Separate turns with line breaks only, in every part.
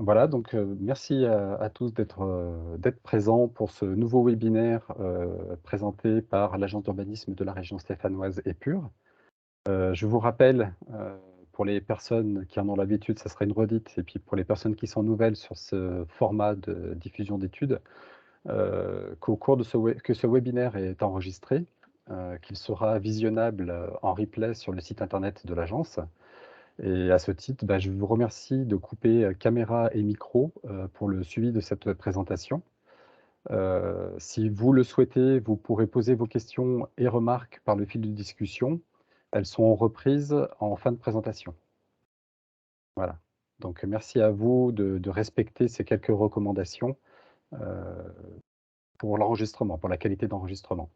Voilà, donc merci à tous d'être présents pour ce nouveau webinaire présenté par l'Agence d'urbanisme de la région stéphanoise Épure. Je vous rappelle, pour les personnes qui en ont l'habitude, ça sera une redite, et puis pour les personnes qui sont nouvelles sur ce format de diffusion d'études, qu'au cours de que ce webinaire est enregistré, qu'il sera visionnable en replay sur le site internet de l'agence. Et à ce titre, je vous remercie de couper, caméra et micro, pour le suivi de cette présentation. Si vous le souhaitez, vous pourrez poser vos questions et remarques par le fil de discussion. Elles sont reprises en fin de présentation. Voilà. Donc merci à vous de respecter ces quelques recommandations, heu, pour l'enregistrement, pour la qualité d'enregistrement.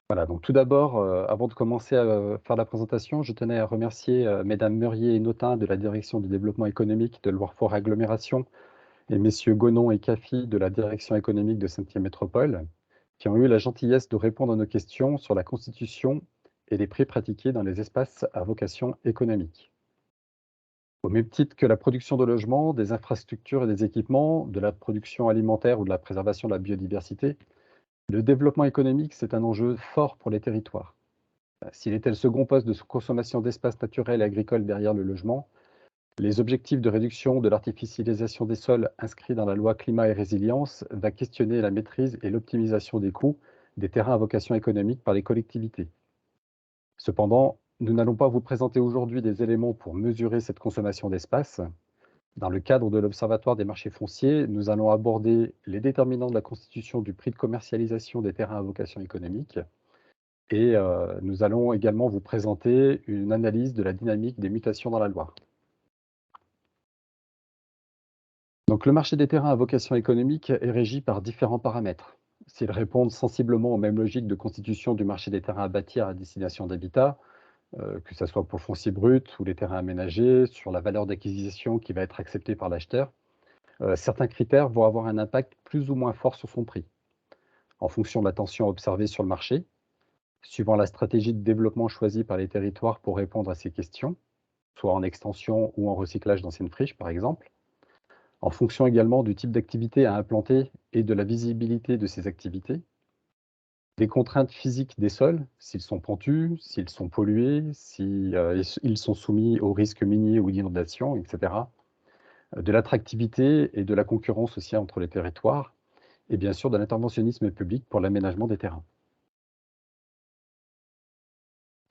Voilà, donc tout d'abord, avant de commencer à faire la présentation, je tenais à remercier, mesdames Meurier et Notin de la Direction du développement économique de Loire-Forêt Agglomération et messieurs Gonon et Caffi de la Direction économique de Saint-Thiès Métropole, qui ont eu la gentillesse de répondre à nos questions sur la constitution et les prix pratiqués dans les espaces à vocation économique. Au même titre que la production de logements, des infrastructures et des équipements, de la production alimentaire ou de la préservation de la biodiversité, le développement économique, c'est un enjeu fort pour les territoires. S'il était le second poste de consommation d'espaces naturels et agricoles derrière le logement, les objectifs de réduction de l'artificialisation des sols inscrits dans la loi climat et résilience va questionner la maîtrise et l'optimisation des coûts des terrains à vocation économique par les collectivités. Cependant, nous n'allons pas vous présenter aujourd'hui des éléments pour mesurer cette consommation d'espace. Dans le cadre de l'Observatoire des marchés fonciers, nous allons aborder les déterminants de la constitution du prix de commercialisation des terrains à vocation économique, et nous allons également vous présenter une analyse de la dynamique des mutations dans la Loire. Donc le marché des terrains à vocation économique est régi par différents paramètres. S'ils répondent sensiblement aux mêmes logiques de constitution du marché des terrains à bâtir à destination d'habitat, que ce soit pour le foncier brut ou les terrains aménagés, sur la valeur d'acquisition qui va être acceptée par l'acheteur, certains critères vont avoir un impact plus ou moins fort sur son prix, en fonction de la tension observée sur le marché, suivant la stratégie de développement choisie par les territoires pour répondre à ces questions, soit en extension ou en recyclage d'anciennes friches par exemple, en fonction également du type d'activité à implanter et de la visibilité de ces activités, des contraintes physiques des sols, s'ils sont pentus, s'ils sont pollués, si ils sont soumis aux risques miniers ou d'inondation, etc., de l'attractivité et de la concurrence aussi entre les territoires, et bien sûr de l'interventionnisme public pour l'aménagement des terrains.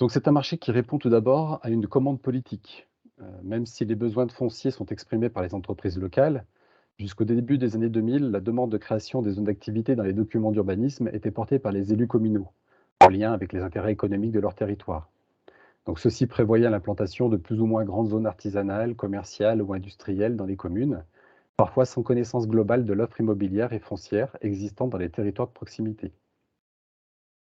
Donc c'est un marché qui répond tout d'abord à une commande politique. Même si les besoins de foncier sont exprimés par les entreprises locales, jusqu'au début des années 2000, la demande de création des zones d'activité dans les documents d'urbanisme était portée par les élus communaux, en lien avec les intérêts économiques de leur territoire. Donc ceci prévoyait l'implantation de plus ou moins grandes zones artisanales, commerciales ou industrielles dans les communes, parfois sans connaissance globale de l'offre immobilière et foncière existante dans les territoires de proximité.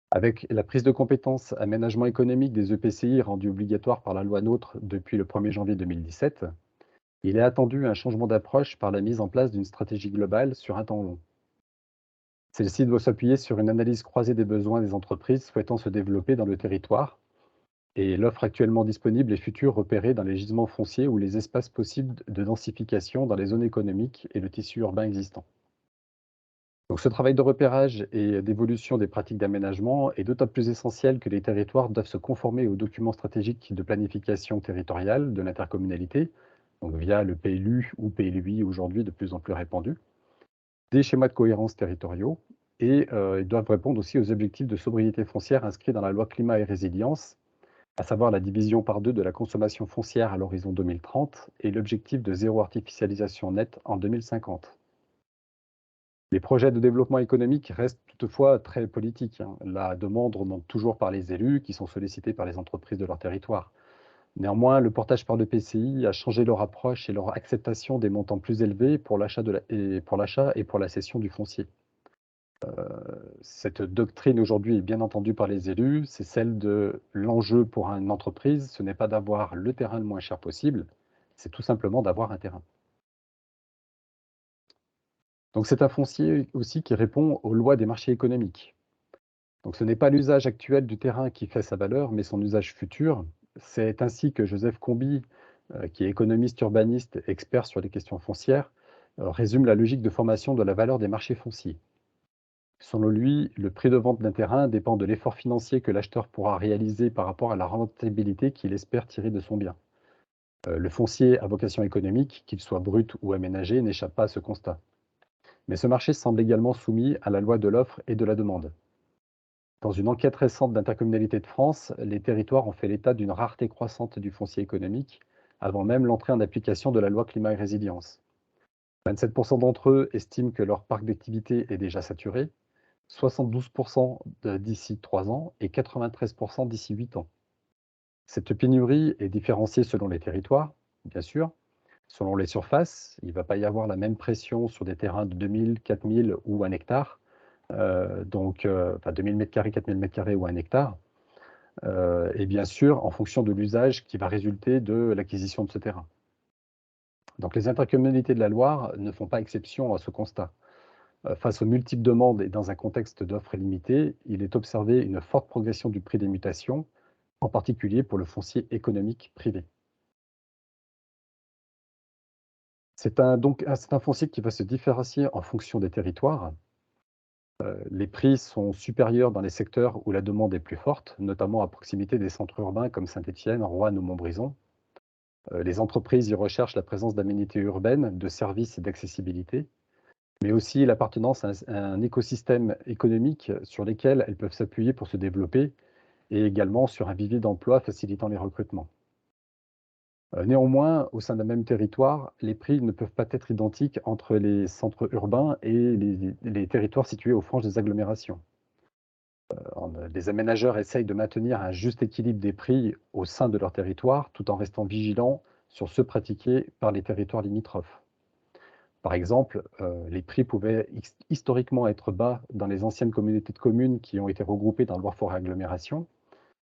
Avec la prise de compétences aménagement économique des EPCI rendue obligatoire par la loi NOTRe depuis le 1er janvier 2017, il est attendu un changement d'approche par la mise en place d'une stratégie globale sur un temps long. Celle-ci doit s'appuyer sur une analyse croisée des besoins des entreprises souhaitant se développer dans le territoire et l'offre actuellement disponible et future repérée dans les gisements fonciers ou les espaces possibles de densification dans les zones économiques et le tissu urbain existant. Donc ce travail de repérage et d'évolution des pratiques d'aménagement est d'autant plus essentiel que les territoires doivent se conformer aux documents stratégiques de planification territoriale de l'intercommunalité, donc via le PLU ou PLUI aujourd'hui de plus en plus répandu, des schémas de cohérence territoriaux, et ils doivent répondre aussi aux objectifs de sobriété foncière inscrits dans la loi climat et résilience, à savoir la division par 2 de la consommation foncière à l'horizon 2030 et l'objectif de zéro artificialisation nette en 2050. Les projets de développement économique restent toutefois très politiques, hein. La demande remonte toujours par les élus qui sont sollicités par les entreprises de leur territoire. Néanmoins, le portage par le PCI a changé leur approche et leur acceptation des montants plus élevés pour l'achat et pour la cession du foncier. Cette doctrine aujourd'hui est bien entendue par les élus, c'est celle de l'enjeu pour une entreprise, ce n'est pas d'avoir le terrain le moins cher possible, c'est tout simplement d'avoir un terrain. Donc c'est un foncier aussi qui répond aux lois des marchés économiques. Donc ce n'est pas l'usage actuel du terrain qui fait sa valeur, mais son usage futur. C'est ainsi que Joseph Comby qui est économiste urbaniste, expert sur les questions foncières, résume la logique de formation de la valeur des marchés fonciers. Selon lui, le prix de vente d'un terrain dépend de l'effort financier que l'acheteur pourra réaliser par rapport à la rentabilité qu'il espère tirer de son bien. Le foncier à vocation économique, qu'il soit brut ou aménagé, n'échappe pas à ce constat. Mais ce marché semble également soumis à la loi de l'offre et de la demande. Dans une enquête récente d'Intercommunalité de France, les territoires ont fait l'état d'une rareté croissante du foncier économique, avant même l'entrée en application de la loi climat et résilience. 27% d'entre eux estiment que leur parc d'activité est déjà saturé, 72% d'ici 3 ans et 93% d'ici 8 ans. Cette pénurie est différenciée selon les territoires, bien sûr, selon les surfaces. Il ne va pas y avoir la même pression sur des terrains de 2000, 4000 ou 1 hectare, enfin 2000 m², 4000 m² ou 1 hectare. Et bien sûr, en fonction de l'usage qui va résulter de l'acquisition de ce terrain. Donc les intercommunalités de la Loire ne font pas exception à ce constat. Face aux multiples demandes et dans un contexte d'offres limitées, il est observé une forte progression du prix des mutations, en particulier pour le foncier économique privé. C'est un foncier qui va se différencier en fonction des territoires. Les prix sont supérieurs dans les secteurs où la demande est plus forte, notamment à proximité des centres urbains comme Saint-Étienne, Roanne ou Montbrison. Les entreprises y recherchent la présence d'aménités urbaines, de services et d'accessibilité, mais aussi l'appartenance à un écosystème économique sur lesquels elles peuvent s'appuyer pour se développer et également sur un vivier d'emploi facilitant les recrutements. Néanmoins, au sein d'un même territoire, les prix ne peuvent pas être identiques entre les centres urbains et les territoires situés aux franges des agglomérations. Les aménageurs essayent de maintenir un juste équilibre des prix au sein de leur territoire, tout en restant vigilants sur ceux pratiqués par les territoires limitrophes. Par exemple, les prix pouvaient historiquement être bas dans les anciennes communautés de communes qui ont été regroupées dans Loire-Forêt Agglomération,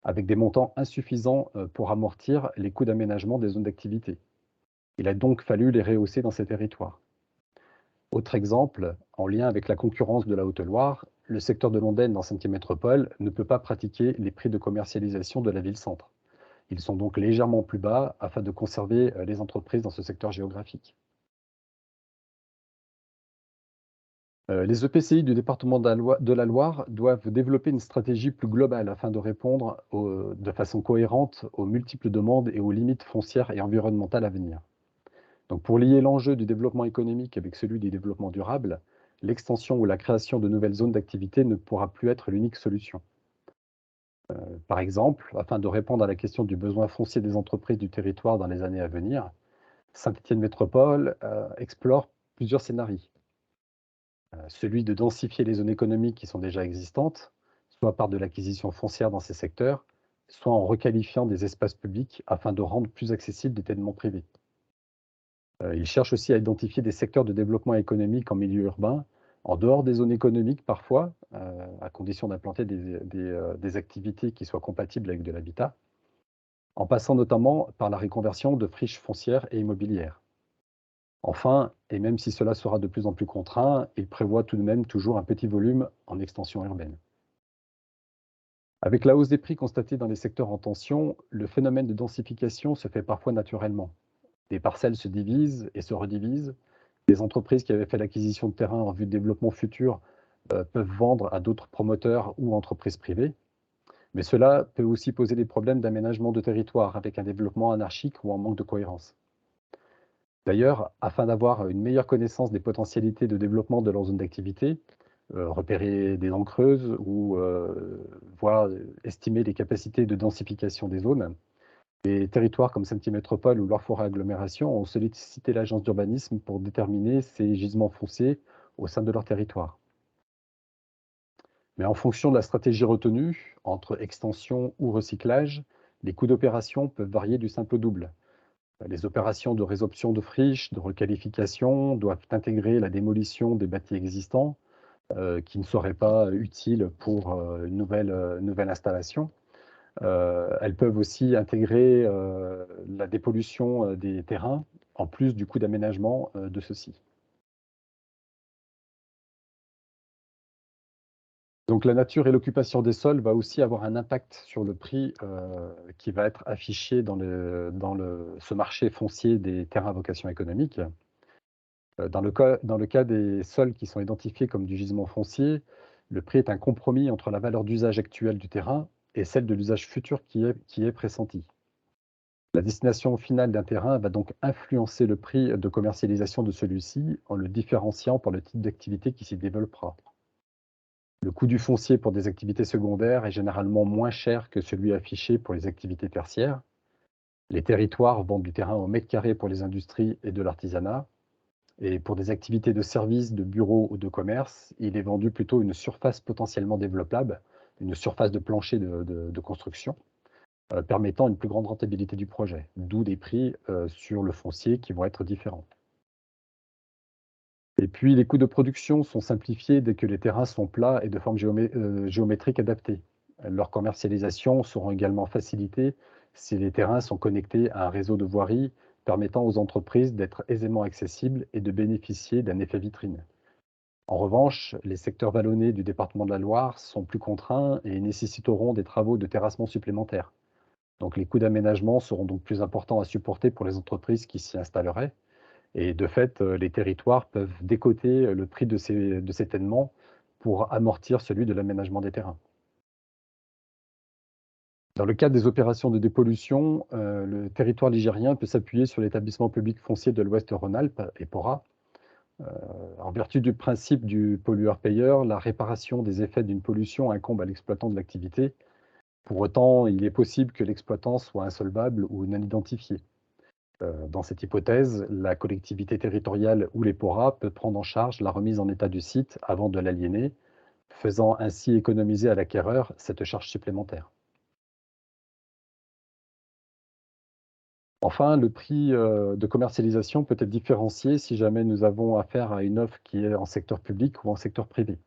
avec des montants insuffisants pour amortir les coûts d'aménagement des zones d'activité. Il a donc fallu les rehausser dans ces territoires. Autre exemple, en lien avec la concurrence de la Haute-Loire, le secteur de Londaine dans 5e métropole ne peut pas pratiquer les prix de commercialisation de la ville-centre. Ils sont donc légèrement plus bas afin de conserver les entreprises dans ce secteur géographique. Les EPCI du département de la Loire doivent développer une stratégie plus globale afin de répondre de façon cohérente aux multiples demandes et aux limites foncières et environnementales à venir. Donc pour lier l'enjeu du développement économique avec celui du développement durable, l'extension ou la création de nouvelles zones d'activité ne pourra plus être l'unique solution. Par exemple, afin de répondre à la question du besoin foncier des entreprises du territoire dans les années à venir, Saint-Étienne Métropole explore plusieurs scénarios. Celui de densifier les zones économiques qui sont déjà existantes, soit par de l'acquisition foncière dans ces secteurs, soit en requalifiant des espaces publics afin de rendre plus accessibles des ténements privés. Il cherche aussi à identifier des secteurs de développement économique en milieu urbain, en dehors des zones économiques parfois, à condition d'implanter des activités qui soient compatibles avec de l'habitat, en passant notamment par la reconversion de friches foncières et immobilières. Enfin, et même si cela sera de plus en plus contraint, il prévoit tout de même toujours un petit volume en extension urbaine. Avec la hausse des prix constatée dans les secteurs en tension, le phénomène de densification se fait parfois naturellement. Des parcelles se divisent et se redivisent. Des entreprises qui avaient fait l'acquisition de terrain en vue de développement futur peuvent vendre à d'autres promoteurs ou entreprises privées. Mais cela peut aussi poser des problèmes d'aménagement de territoire avec un développement anarchique ou en manque de cohérence. D'ailleurs, afin d'avoir une meilleure connaissance des potentialités de développement de leur zone d'activité, repérer des dents creuses ou voir, estimer les capacités de densification des zones, les territoires comme Saint-Étienne Métropole ou Loire-Forêt Agglomération ont sollicité l'agence d'urbanisme pour déterminer ces gisements fonciers au sein de leur territoire. Mais en fonction de la stratégie retenue, entre extension ou recyclage, les coûts d'opération peuvent varier du simple au double. Les opérations de résorption de friches, de requalification doivent intégrer la démolition des bâtis existants qui ne seraient pas utiles pour une nouvelle installation. Elles peuvent aussi intégrer la dépollution des terrains, en plus du coût d'aménagement de ceux-ci. Donc, de ceux-ci. Donc la nature et l'occupation des sols va aussi avoir un impact sur le prix, qui va être affiché ce marché foncier des terrains à vocation économique. Dans le cas des sols qui sont identifiés comme du gisement foncier, le prix est un compromis entre la valeur d'usage actuelle du terrain et celle de l'usage futur qui est pressenti. La destination finale d'un terrain va donc influencer le prix de commercialisation de celui-ci en le différenciant par le type d'activité qui s'y développera. Le coût du foncier pour des activités secondaires est généralement moins cher que celui affiché pour les activités tertiaires. Les territoires vendent du terrain au mètre carré pour les industries et de l'artisanat. Et pour des activités de services, de bureaux ou de commerce, il est vendu plutôt une surface potentiellement développable, une surface de plancher de construction, permettant une plus grande rentabilité du projet, d'où des prix sur le foncier qui vont être différents. Et puis les coûts de production sont simplifiés dès que les terrains sont plats et de forme géométrique adaptée. Leur commercialisation seront également facilitées si les terrains sont connectés à un réseau de voirie permettant aux entreprises d'être aisément accessibles et de bénéficier d'un effet vitrine. En revanche, les secteurs vallonnés du département de la Loire sont plus contraints et nécessiteront des travaux de terrassement supplémentaires. Donc les coûts d'aménagement seront donc plus importants à supporter pour les entreprises qui s'y installeraient. Et de fait, les territoires peuvent décoter le prix de ces tènements pour amortir celui de l'aménagement des terrains. Dans le cadre des opérations de dépollution, le territoire ligérien peut s'appuyer sur l'établissement public foncier de l'Ouest Rhône-Alpes, EPORA. En vertu du principe du pollueur-payeur, la réparation des effets d'une pollution incombe à l'exploitant de l'activité. Pour autant, il est possible que l'exploitant soit insolvable ou non identifié. Dans cette hypothèse, la collectivité territoriale ou l'EPORA peut prendre en charge la remise en état du site avant de l'aliéner, faisant ainsi économiser à l'acquéreur cette charge supplémentaire. Enfin, le prix de commercialisation peut être différencié si jamais nous avons affaire à une offre qui est en secteur public ou en secteur privé.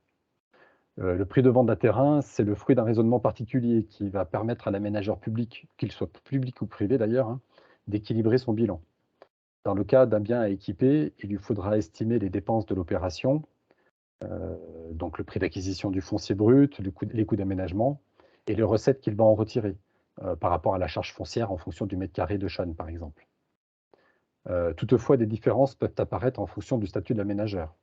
Le prix de vente d'un terrain, c'est le fruit d'un raisonnement particulier qui va permettre à l'aménageur public, qu'il soit public ou privé d'ailleurs, hein, d'équilibrer son bilan. Dans le cas d'un bien à équiper, il lui faudra estimer les dépenses de l'opération, donc le prix d'acquisition du foncier brut, les coûts d'aménagement et les recettes qu'il va en retirer par rapport à la charge foncière en fonction du mètre carré de chaîne, par exemple. Toutefois, des différences peuvent apparaître en fonction du statut de l'aménageur.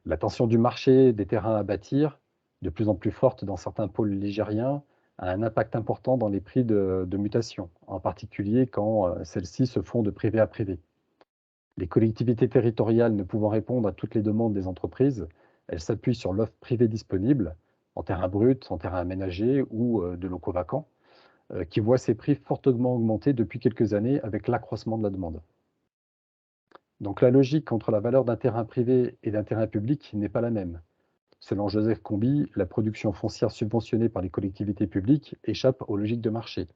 La tension du marché des terrains à bâtir, de plus en plus forte dans certains pôles ligériens, a un impact important dans les prix de mutation, en particulier quand celles-ci se font de privé à privé. Les collectivités territoriales ne pouvant répondre à toutes les demandes des entreprises, elles s'appuient sur l'offre privée disponible, en terrain brut, en terrain aménagé ou de locaux vacants, qui voit ses prix fortement augmenter depuis quelques années avec l'accroissement de la demande. Donc la logique entre la valeur d'un terrain privé et d'un terrain public n'est pas la même. Selon Joseph Combi, la production foncière subventionnée par les collectivités publiques échappe aux logiques de marché.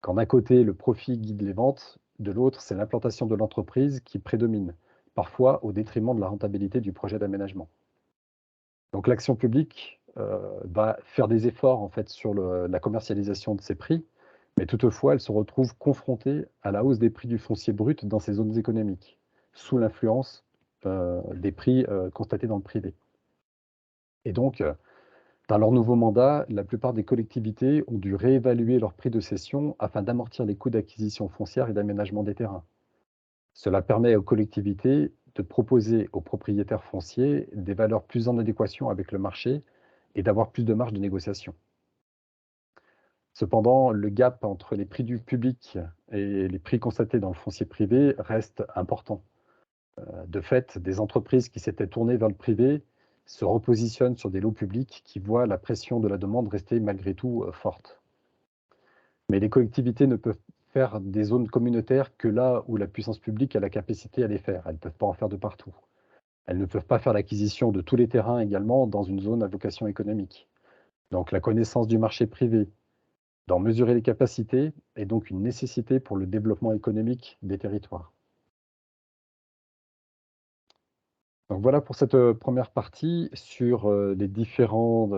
Quand d'un côté, le profit guide les ventes, de l'autre, c'est l'implantation de l'entreprise qui prédomine, parfois au détriment de la rentabilité du projet d'aménagement. Donc l'action publique va faire des efforts en fait sur la commercialisation de ces prix, mais toutefois, elle se retrouve confrontée à la hausse des prix du foncier brut dans ces zones économiques, sous l'influence des prix constatés dans le privé. Et donc, dans leur nouveau mandat, la plupart des collectivités ont dû réévaluer leur prix de cession afin d'amortir les coûts d'acquisition foncière et d'aménagement des terrains. Cela permet aux collectivités de proposer aux propriétaires fonciers des valeurs plus en adéquation avec le marché et d'avoir plus de marge de négociation. Cependant, le gap entre les prix du public et les prix constatés dans le foncier privé reste important. De fait, des entreprises qui s'étaient tournées vers le privé se repositionnent sur des lots publics qui voient la pression de la demande rester malgré tout forte. Mais les collectivités ne peuvent faire des zones communautaires que là où la puissance publique a la capacité à les faire. Elles ne peuvent pas en faire de partout. Elles ne peuvent pas faire l'acquisition de tous les terrains également dans une zone à vocation économique. Donc la connaissance du marché privé, d'en mesurer les capacités, est donc une nécessité pour le développement économique des territoires. Donc voilà pour cette première partie sur les différents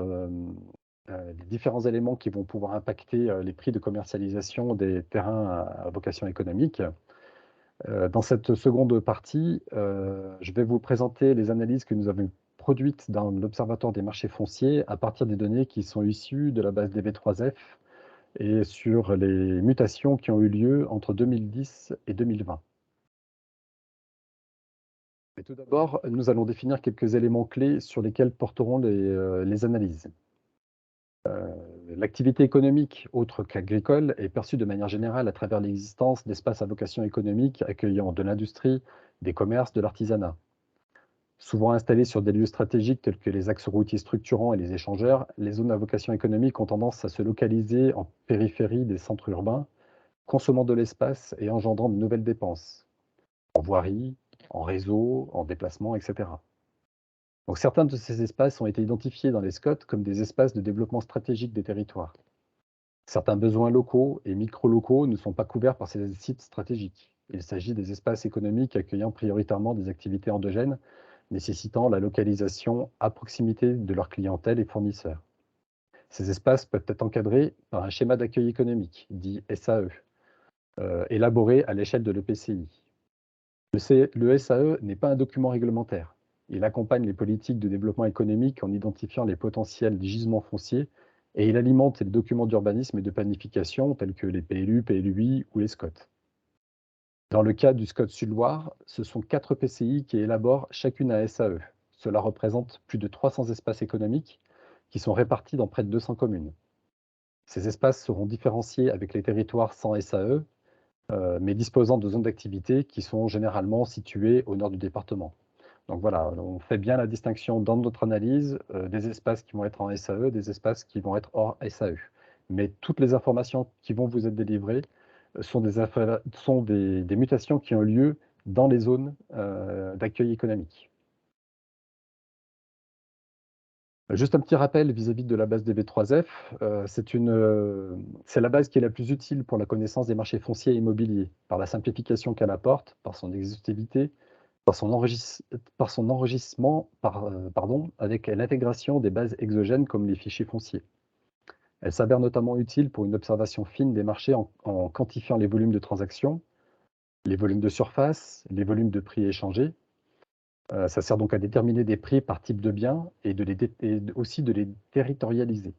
éléments qui vont pouvoir impacter les prix de commercialisation des terrains à vocation économique. Dans cette seconde partie, je vais vous présenter les analyses que nous avons produites dans l'Observatoire des marchés fonciers à partir des données qui sont issues de la base DB3F et sur les mutations qui ont eu lieu entre 2010 et 2020. Et tout d'abord, nous allons définir quelques éléments clés sur lesquels porteront les analyses. L'activité économique, autre qu'agricole, est perçue de manière générale à travers l'existence d'espaces à vocation économique accueillant de l'industrie, des commerces, de l'artisanat. Souvent installés sur des lieux stratégiques tels que les axes routiers structurants et les échangeurs, les zones à vocation économique ont tendance à se localiser en périphérie des centres urbains, consommant de l'espace et engendrant de nouvelles dépenses, en voirie, en réseau, en déplacement, etc. Donc certains de ces espaces ont été identifiés dans les SCOT comme des espaces de développement stratégique des territoires. Certains besoins locaux et micro-locaux ne sont pas couverts par ces sites stratégiques. Il s'agit des espaces économiques accueillant prioritairement des activités endogènes, nécessitant la localisation à proximité de leur clientèle et fournisseurs. Ces espaces peuvent être encadrés par un schéma d'accueil économique, dit SAE, élaboré à l'échelle de l'EPCI. Le SAE n'est pas un document réglementaire. Il accompagne les politiques de développement économique en identifiant les potentiels gisements fonciers et il alimente les documents d'urbanisme et de planification tels que les PLU, PLUI ou les SCOT. Dans le cas du SCOT Sud-Loire, ce sont 4 PCI qui élaborent chacune un SAE. Cela représente plus de 300 espaces économiques qui sont répartis dans près de 200 communes. Ces espaces seront différenciés avec les territoires sans SAE, mais disposant de zones d'activité qui sont généralement situées au nord du département. Donc voilà, on fait bien la distinction dans notre analyse des espaces qui vont être en SAE, des espaces qui vont être hors SAE. Mais toutes les informations qui vont vous être délivrées sont des mutations qui ont lieu dans les zones d'accueil économique. Juste un petit rappel vis-à-vis de la base DB3F, c'est la base qui est la plus utile pour la connaissance des marchés fonciers et immobiliers, par la simplification qu'elle apporte, par son exhaustivité, par son enregistrement, avec l'intégration des bases exogènes comme les fichiers fonciers. Elle s'avère notamment utile pour une observation fine des marchés en quantifiant les volumes de transactions, les volumes de surface, les volumes de prix échangés. Ça sert donc à déterminer des prix par type de bien et aussi de les territorialiser.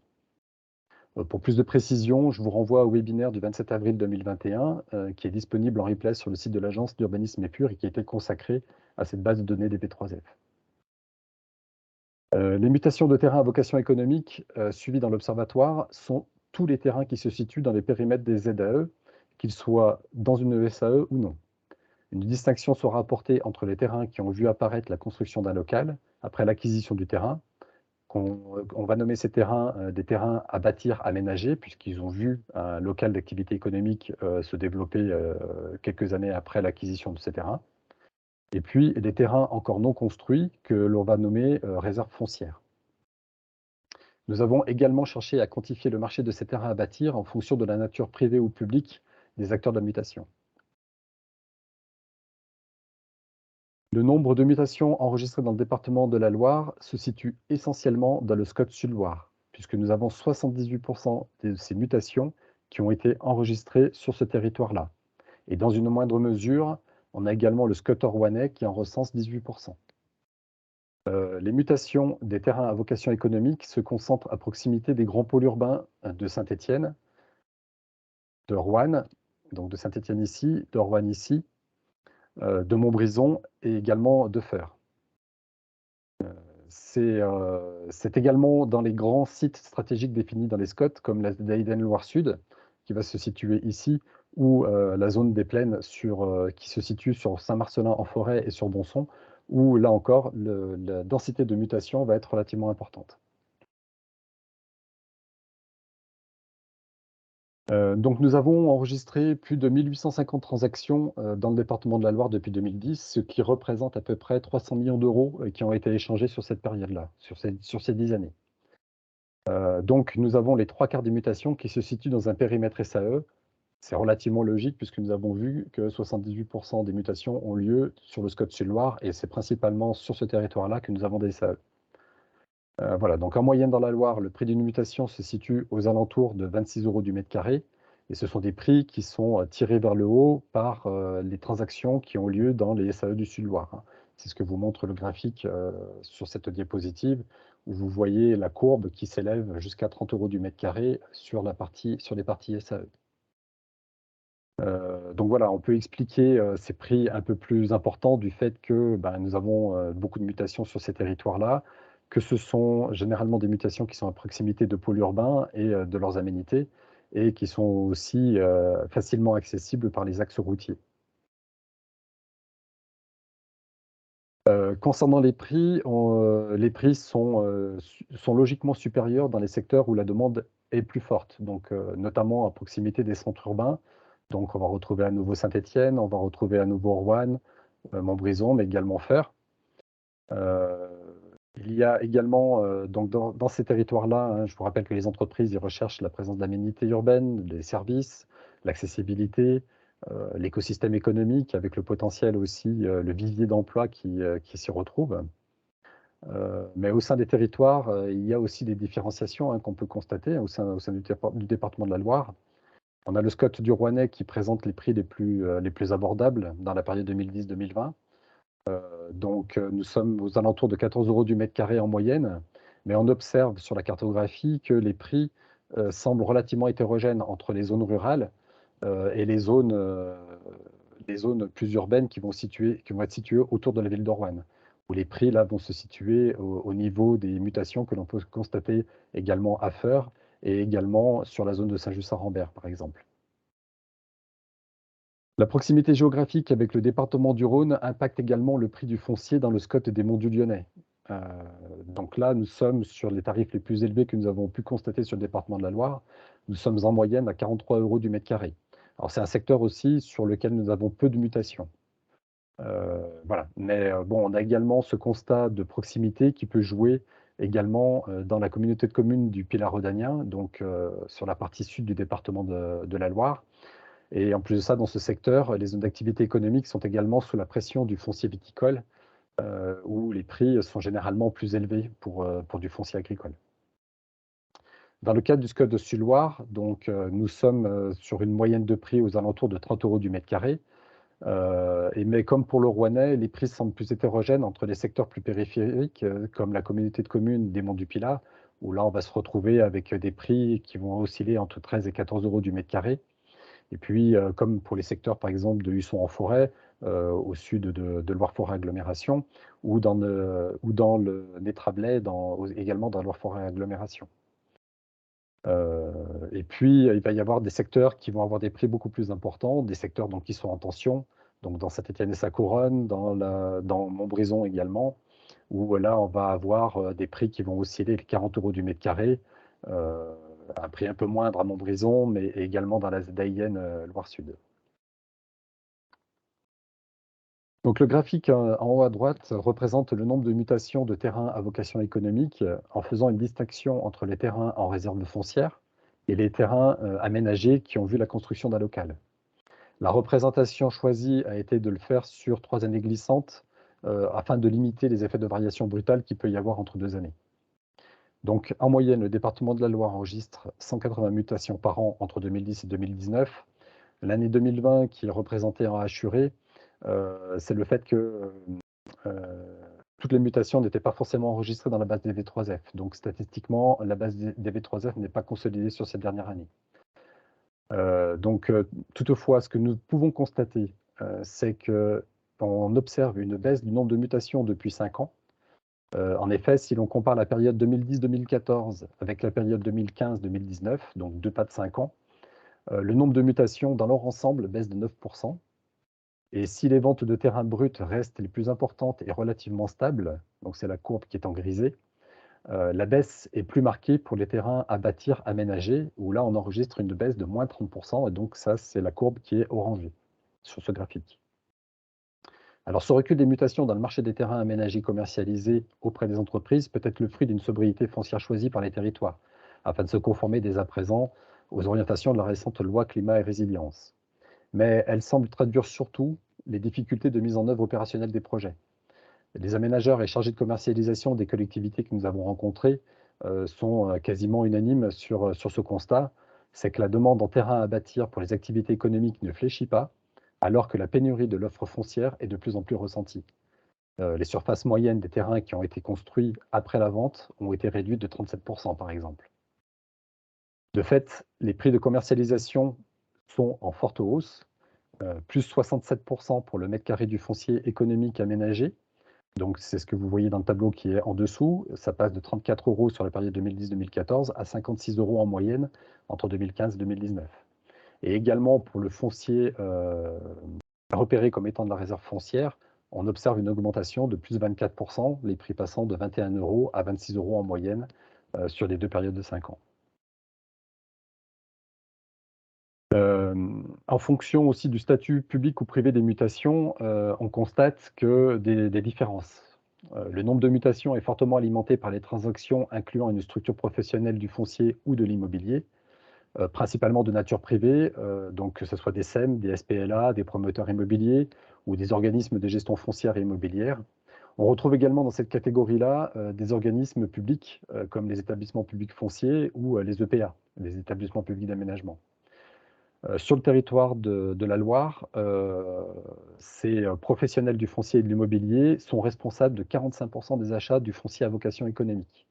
Pour plus de précision, je vous renvoie au webinaire du 27 avril 2021 qui est disponible en replay sur le site de l'Agence d'urbanisme et pur et qui a été consacré à cette base de données DB3F. Les mutations de terrain à vocation économique suivies dans l'observatoire sont tous les terrains qui se situent dans les périmètres des ZAE, qu'ils soient dans une SAE ou non. Une distinction sera apportée entre les terrains qui ont vu apparaître la construction d'un local après l'acquisition du terrain. On va nommer ces terrains des terrains à bâtir aménagés, puisqu'ils ont vu un local d'activité économique se développer quelques années après l'acquisition de ces terrains. Et puis des terrains encore non construits que l'on va nommer réserves foncières. Nous avons également cherché à quantifier le marché de ces terrains à bâtir en fonction de la nature privée ou publique des acteurs de la mutation. Le nombre de mutations enregistrées dans le département de la Loire se situe essentiellement dans le SCOT Sud-Loire, puisque nous avons 78% de ces mutations qui ont été enregistrées sur ce territoire-là. Et dans une moindre mesure, on a également le SCOT Orwannais qui en recense 18%. Les mutations des terrains à vocation économique se concentrent à proximité des grands pôles urbains de Saint-Étienne, de Roanne, donc de Saint-Étienne ici, de Roanne ici, de Montbrison et également de Feurs. C'est également dans les grands sites stratégiques définis dans les SCOT, comme la Dayden Loire Sud, qui va se situer ici, ou la zone des plaines qui se situe sur Saint-Marcellin-en-Forêt et sur Bonson, où là encore, la densité de mutation va être relativement importante. Donc nous avons enregistré plus de 1850 transactions dans le département de la Loire depuis 2010, ce qui représente à peu près 300 millions d'euros qui ont été échangés sur cette période-là, sur ces 10 années. Donc nous avons les 3/4 des mutations qui se situent dans un périmètre SAE. C'est relativement logique puisque nous avons vu que 78% des mutations ont lieu sur le SCOT Sud-Loire et c'est principalement sur ce territoire-là que nous avons des SAE. Voilà, donc en moyenne dans la Loire, le prix d'une mutation se situe aux alentours de 26 € du mètre carré. Et ce sont des prix qui sont tirés vers le haut par les transactions qui ont lieu dans les SAE du Sud-Loire, hein. C'est ce que vous montre le graphique sur cette diapositive, où vous voyez la courbe qui s'élève jusqu'à 30 € du mètre carré sur les parties SAE. Donc voilà, on peut expliquer ces prix un peu plus importants du fait que nous avons beaucoup de mutations sur ces territoires-là, que ce sont généralement des mutations qui sont à proximité de pôles urbains et de leurs aménités, et qui sont aussi facilement accessibles par les axes routiers. Concernant les prix sont logiquement supérieurs dans les secteurs où la demande est plus forte, donc notamment à proximité des centres urbains. Donc on va retrouver à nouveau Saint-Étienne, on va retrouver à nouveau Roanne, Montbrison, mais également Feurs. Heu, il y a également, donc dans ces territoires-là, hein, je vous rappelle que les entreprises, ils recherchent la présence d'aménités urbaines, des services, l'accessibilité, l'écosystème économique avec le potentiel aussi, le vivier d'emploi qui s'y retrouve. Mais au sein des territoires, il y a aussi des différenciations, hein, qu'on peut constater au sein du département de la Loire. On a le SCOT du Rouennais qui présente les prix les plus abordables dans la période 2010-2020. Donc, nous sommes aux alentours de 14 € du mètre carré en moyenne, mais on observe sur la cartographie que les prix semblent relativement hétérogènes entre les zones rurales et les zones plus urbaines qui vont être situées autour de la ville de Roanne, où les prix là vont se situer au niveau des mutations que l'on peut constater également à Feurs et également sur la zone de Saint-Just-Saint-Rambert, par exemple. La proximité géographique avec le département du Rhône impacte également le prix du foncier dans le SCOT des Monts du Lyonnais. Heu, donc là, nous sommes sur les tarifs les plus élevés que nous avons pu constater sur le département de la Loire. Nous sommes en moyenne à 43 € du mètre carré. Alors c'est un secteur aussi sur lequel nous avons peu de mutations. Voilà, mais bon, on a également ce constat de proximité qui peut jouer également, dans la communauté de communes du Pilat rhodanien, donc sur la partie sud du département de la Loire. Et en plus de ça, dans ce secteur, les zones d'activité économique sont également sous la pression du foncier viticole, où les prix sont généralement plus élevés pour du foncier agricole. Dans le cadre du SCOT de Sud-Loire, donc, nous sommes, sur une moyenne de prix aux alentours de 30 € du mètre carré. Mais comme pour le Rouennais, les prix semblent plus hétérogènes entre les secteurs plus périphériques, comme la communauté de communes des Monts du Pilat, où là, on va se retrouver avec des prix qui vont osciller entre 13 et 14 € du mètre carré. Et puis, comme pour les secteurs, par exemple, de Huçon-en-Forêt, au sud de Loire-Forêt Agglomération, ou dans le Nétrablet, également dans Loire-Forêt Agglomération. Et puis, il va y avoir des secteurs qui vont avoir des prix beaucoup plus importants, des secteurs donc qui sont en tension, donc dans Saint-Étienne et sa Couronne, dans Montbrison également, où là, on va avoir, des prix qui vont osciller les 40 € du mètre carré, heu, un prix un peu moindre à Montbrison, mais également dans la zédaïenne, Loire-Sud. Donc le graphique, en haut à droite représente le nombre de mutations de terrains à vocation économique, en faisant une distinction entre les terrains en réserve foncière et les terrains, aménagés qui ont vu la construction d'un local. La représentation choisie a été de le faire sur 3 années glissantes, afin de limiter les effets de variation brutale qu'il peut y avoir entre 2 années. Donc en moyenne, le département de la Loire enregistre 180 mutations par an entre 2010 et 2019. L'année 2020 qui est représentée en hachuré, c'est le fait que, heu, toutes les mutations n'étaient pas forcément enregistrées dans la base des V3F. Donc statistiquement, la base des V3F n'est pas consolidée sur cette dernière année. Donc toutefois, ce que nous pouvons constater, c'est qu'on observe une baisse du nombre de mutations depuis 5 ans. En effet, si l'on compare la période 2010-2014 avec la période 2015-2019, donc 2 pas de 5 ans, le nombre de mutations dans leur ensemble baisse de 9. Et si les ventes de terrains bruts restent les plus importantes et relativement stables, donc c'est la courbe qui est en grisé, la baisse est plus marquée pour les terrains à bâtir aménagés, où là on enregistre une baisse de moins 30, et donc ça c'est la courbe qui est orangée sur ce graphique. Alors ce recul des mutations dans le marché des terrains aménagés commercialisés auprès des entreprises peut être le fruit d'une sobriété foncière choisie par les territoires, afin de se conformer dès à présent aux orientations de la récente loi climat et résilience. Mais elle semble traduire surtout les difficultés de mise en œuvre opérationnelle des projets. Les aménageurs et chargés de commercialisation des collectivités que nous avons rencontrés sont quasiment unanimes sur ce constat, c'est que la demande en terrain à bâtir pour les activités économiques ne fléchit pas, alors que la pénurie de l'offre foncière est de plus en plus ressentie. Les surfaces moyennes des terrains qui ont été construits après la vente ont été réduites de 37 par exemple. De fait, les prix de commercialisation sont en forte hausse, plus 67 pour le mètre carré du foncier économique aménagé. Donc c'est ce que vous voyez dans le tableau qui est en dessous. Ça passe de 34 € sur la période 2010-2014 à 56 € en moyenne entre 2015 et 2019. Et également pour le foncier repéré comme étant de la réserve foncière, on observe une augmentation de plus de 24 les prix passant de 21 € à 26 € en moyenne sur les 2 périodes de 5 ans. En fonction aussi du statut public ou privé des mutations, on constate que des différences. Le nombre de mutations est fortement alimenté par les transactions incluant une structure professionnelle du foncier ou de l'immobilier, principalement de nature privée, donc que ce soit des SEM, des SPLA, des promoteurs immobiliers ou des organismes de gestion foncière et immobilière. On retrouve également dans cette catégorie-là des organismes publics, comme les établissements publics fonciers ou les EPA, les établissements publics d'aménagement. Sur le territoire de la Loire, ces professionnels du foncier et de l'immobilier sont responsables de 45 des achats du foncier à vocation économique.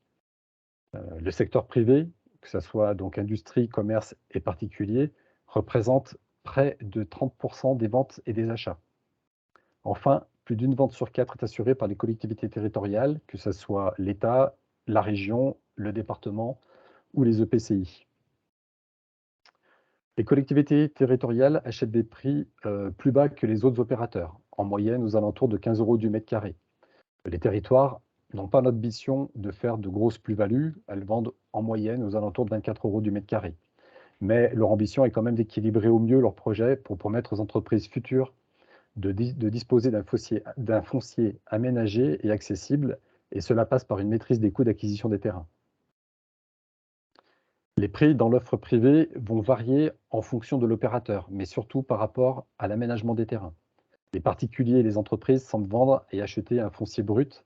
Le secteur privé, que ça soit donc industrie, commerce et particuliers, représente près de 30 des ventes et des achats. Enfin, plus d'une vente sur 4 est assurée par les collectivités territoriales, que ce soit l'État, la région, le département ou les EPCI. Les collectivités territoriales achètent des prix plus bas que les autres opérateurs, en moyenne aux alentours de 15 € du mètre carré. Les territoires n'ont pas l'ambition de faire de grosses plus-values, elles vendent en moyenne aux alentours de 24 € du mètre carré. Mais leur ambition est quand même d'équilibrer au mieux leurs projets pour permettre aux entreprises futures de disposer d'un foncier aménagé et accessible, et cela passe par une maîtrise des coûts d'acquisition des terrains. Les prix dans l'offre privée vont varier en fonction de l'opérateur, mais surtout par rapport à l'aménagement des terrains. Les particuliers et les entreprises semblent vendre et acheter un foncier brut,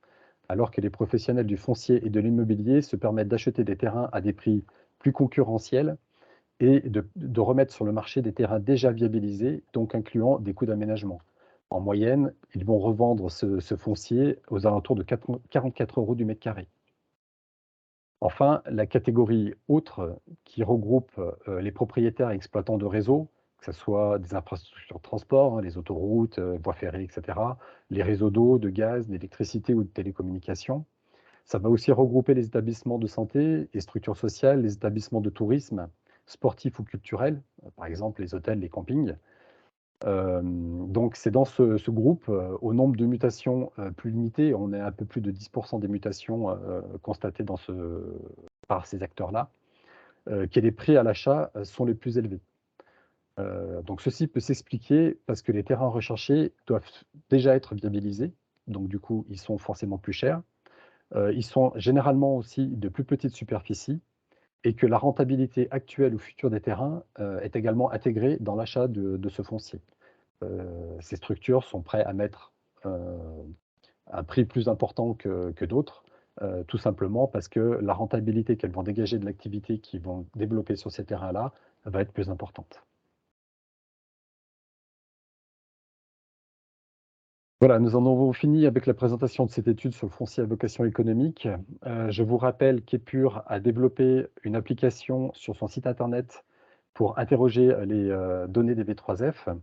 alors que les professionnels du foncier et de l'immobilier se permettent d'acheter des terrains à des prix plus concurrentiels et de remettre sur le marché des terrains déjà viabilisés, donc incluant des coûts d'aménagement. En moyenne, ils vont revendre ce foncier aux alentours de 44 € du mètre carré. Enfin, la catégorie autres, qui regroupe les propriétaires et exploitants de réseaux, que ce soit des infrastructures de transport, hein, les autoroutes, voies ferrées, etc., les réseaux d'eau, de gaz, d'électricité ou de télécommunications. Ça va aussi regrouper les établissements de santé et structures sociales, les établissements de tourisme, sportifs ou culturels, par exemple les hôtels, les campings. Donc c'est dans ce groupe, au nombre de mutations plus limité, on est à un peu plus de 10 des mutations constatées par ces acteurs-là, que les prix à l'achat sont les plus élevés. Donc ceci peut s'expliquer parce que les terrains recherchés doivent déjà être viabilisés, donc du coup ils sont forcément plus chers. Ils sont généralement aussi de plus petite superficie et que la rentabilité actuelle ou future des terrains est également intégrée dans l'achat de ce foncier. Ces structures sont prêtes à mettre un prix plus important que d'autres, tout simplement parce que la rentabilité qu'elles vont dégager de l'activité qu'ils vont développer sur ces terrains-là va être plus importante. Voilà, nous en avons fini avec la présentation de cette étude sur le foncier à vocation économique. Je vous rappelle qu'Epure a développé une application sur son site internet pour interroger les données des V3F.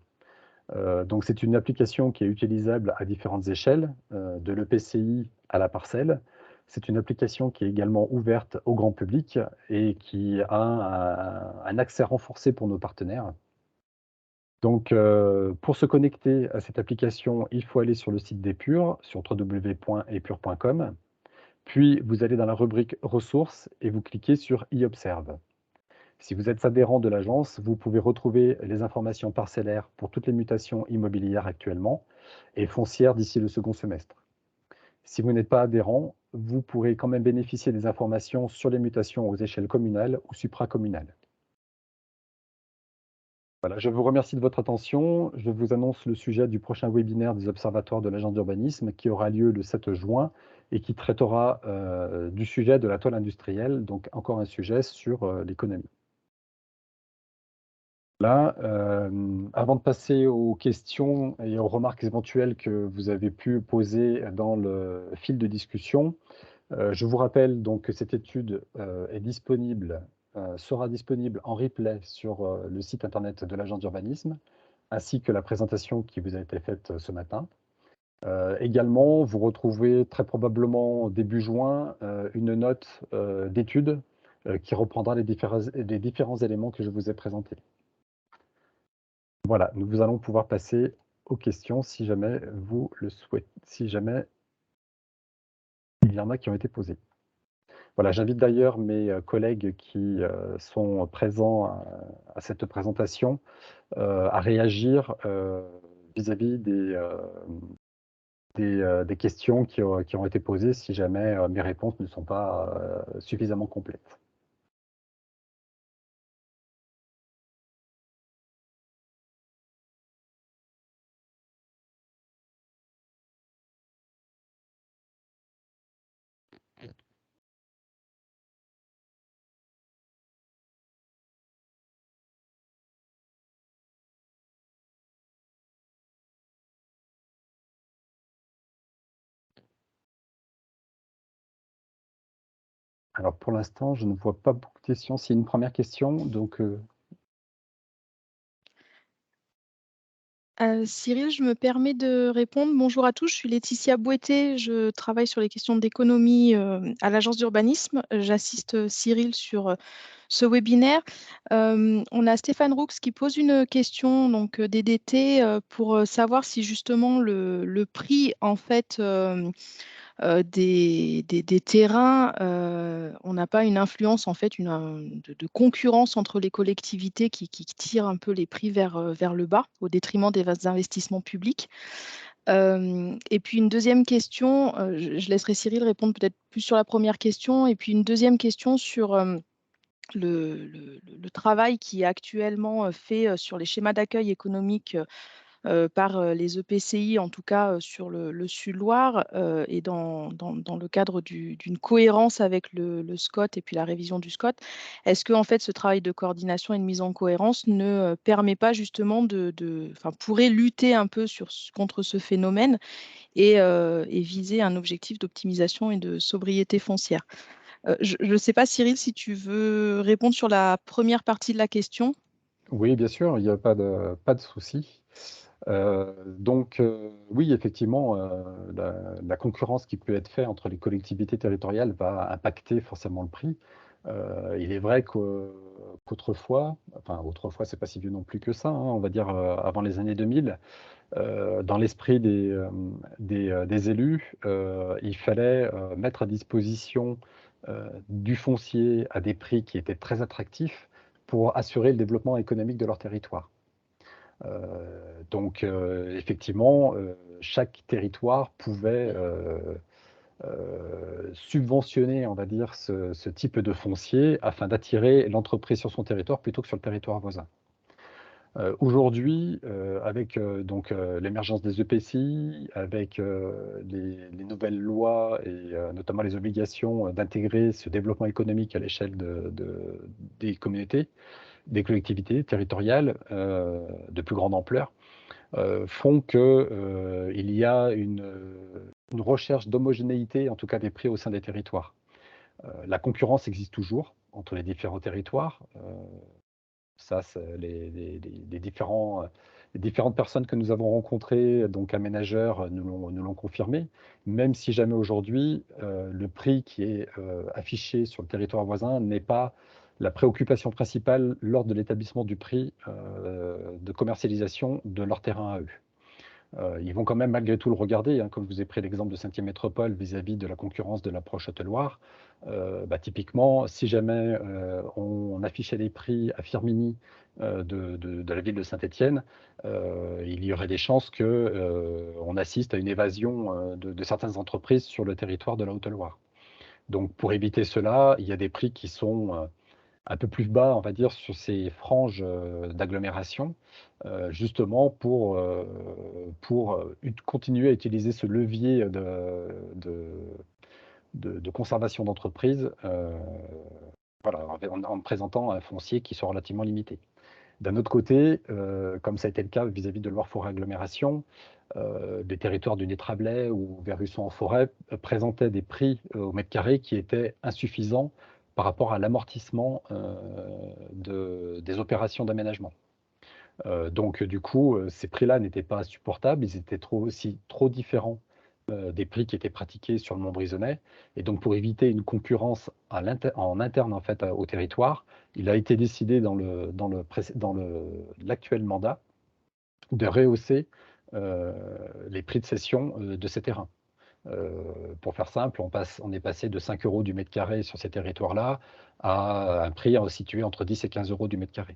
Donc c'est une application qui est utilisable à différentes échelles, de l'EPCI à la parcelle. C'est une application qui est également ouverte au grand public et qui a un accès renforcé pour nos partenaires. Donc pour se connecter à cette application, il faut aller sur le site d'Epure, sur www.epure.com. Puis vous allez dans la rubrique ressources et vous cliquez sur e-observe. Si vous êtes adhérent de l'agence, vous pouvez retrouver les informations parcellaires pour toutes les mutations immobilières actuellement et foncières d'ici le second semestre. Si vous n'êtes pas adhérent, vous pourrez quand même bénéficier des informations sur les mutations aux échelles communales ou supracommunales. Voilà, je vous remercie de votre attention. Je vous annonce le sujet du prochain webinaire des observatoires de l'agence d'urbanisme qui aura lieu le 7 juin et qui traitera du sujet de la toile industrielle, donc encore un sujet sur l'économie. Là, avant de passer aux questions et aux remarques éventuelles que vous avez pu poser dans le fil de discussion, je vous rappelle donc que cette étude, sera disponible en replay sur, le site internet de l'agence d'urbanisme, ainsi que la présentation qui vous a été faite, ce matin. Également, vous retrouvez très probablement début juin, une note, d'étude, qui reprendra les différents éléments que je vous ai présentés. Voilà, nous allons pouvoir passer aux questions si jamais vous le souhaitez, si jamais il y en a qui ont été posées. Voilà, j'invite d'ailleurs mes, collègues qui, sont présents à cette présentation, à réagir, vis-à-vis des questions qui ont été posées si jamais, mes réponses ne sont pas, suffisamment complètes. Alors pour l'instant, je ne vois pas beaucoup de questions. C'est une première question, donc
Cyril, je me permets de répondre. Bonjour à tous, je suis Laetitia Bouetté, je travaille sur les questions d'économie, à l'agence d'urbanisme. J'assiste, Cyril sur, ce webinaire. On a Stéphane Roux qui pose une question, donc, DDT, pour, savoir si justement le prix en fait, des terrains, on n'a pas une influence en fait de concurrence entre les collectivités qui tirent un peu les prix vers le bas au détriment des investissements publics. Et puis une deuxième question, je laisserai Cyril répondre peut-être plus sur la première question, et puis une deuxième question sur le travail qui est actuellement fait sur les schémas d'accueil économique par les EPCI, en tout cas sur le Sud-Loire, et dans le cadre d'une cohérence avec le SCOT et puis la révision du SCOT. Est-ce que en fait, ce travail de coordination et de mise en cohérence ne permet pas justement enfin, pourrait lutter un peu contre ce phénomène et viser un objectif d'optimisation et de sobriété foncière? Je ne sais pas, Cyril, si tu veux répondre sur la première partie de la question.
oui, bien sûr, il y a pas de souci. Donc, oui, effectivement, la concurrence qui peut être faite entre les collectivités territoriales va impacter forcément le prix. Il est vrai qu'autrefois, enfin autrefois, c'est pas si vieux non plus que ça, hein, on va dire, avant les années 2000, dans l'esprit des élus, il fallait, mettre à disposition, du foncier à des prix qui étaient très attractifs pour assurer le développement économique de leur territoire. Donc, effectivement, chaque territoire pouvait, subventionner, on va dire, ce type de foncier afin d'attirer l'entreprise sur son territoire plutôt que sur le territoire voisin. Aujourd'hui, avec, donc, l'émergence des EPCI, avec, les nouvelles lois et notamment les obligations, d'intégrer ce développement économique à l'échelle des communautés, des collectivités territoriales, de plus grande ampleur, font que, il y a une recherche d'homogénéité, en tout cas des prix au sein des territoires. La concurrence existe toujours entre les différents territoires, ça, c'est les différentes personnes que nous avons rencontrées, donc aménageurs, nous l'ont confirmé. Même si jamais aujourd'hui, le prix qui est, affiché sur le territoire voisin n'est pas la préoccupation principale lors de l'établissement du prix, de commercialisation de leur terrain à eux. Ils vont quand même malgré tout le regarder, hein, comme je vous ai pris l'exemple de Saint-Étienne Métropole vis-à-vis de la concurrence de l'approche Haute-Loire. Typiquement, si jamais, on affichait les prix à Firminy, de la ville de Saint-Étienne, il y aurait des chances que, on assiste à une évasion, de certaines entreprises sur le territoire de la Haute-Loire. Donc pour éviter cela, il y a des prix qui sont, un peu plus bas, on va dire, sur ces franges, d'agglomération, justement pour continuer à utiliser ce levier de conservation d'entreprise, voilà, en présentant un foncier qui soit relativement limité. D'un autre côté, comme ça a été le cas vis-à-vis de Loire-Forêt-Agglomération, des territoires du Nez-Trablet ou Verusson-en-Forêt présentaient des prix au mètre carré qui étaient insuffisants par rapport à l'amortissement des opérations d'aménagement. Donc du coup, ces prix-là n'étaient pas supportables, ils étaient trop différents des prix qui étaient pratiqués sur le Montbrisonnais. Et donc pour éviter une concurrence en interne en fait, au territoire, il a été décidé dans l'actuel mandat de rehausser les prix de cession de ces terrains. Pour faire simple, on est passé de 5 € du mètre carré sur ces territoires-là à un prix situé entre 10 et 15 € du mètre carré.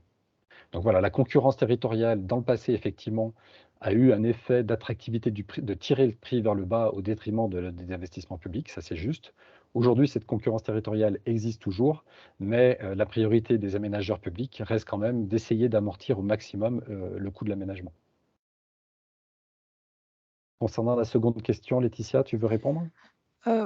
Donc voilà, la concurrence territoriale, dans le passé, effectivement, a eu un effet d'attractivité du prix, de tirer le prix vers le bas au détriment des investissements publics, ça c'est juste. Aujourd'hui, cette concurrence territoriale existe toujours, mais la priorité des aménageurs publics reste quand même d'essayer d'amortir au maximum le coût de l'aménagement. Concernant la seconde question, Laetitia, tu veux répondre?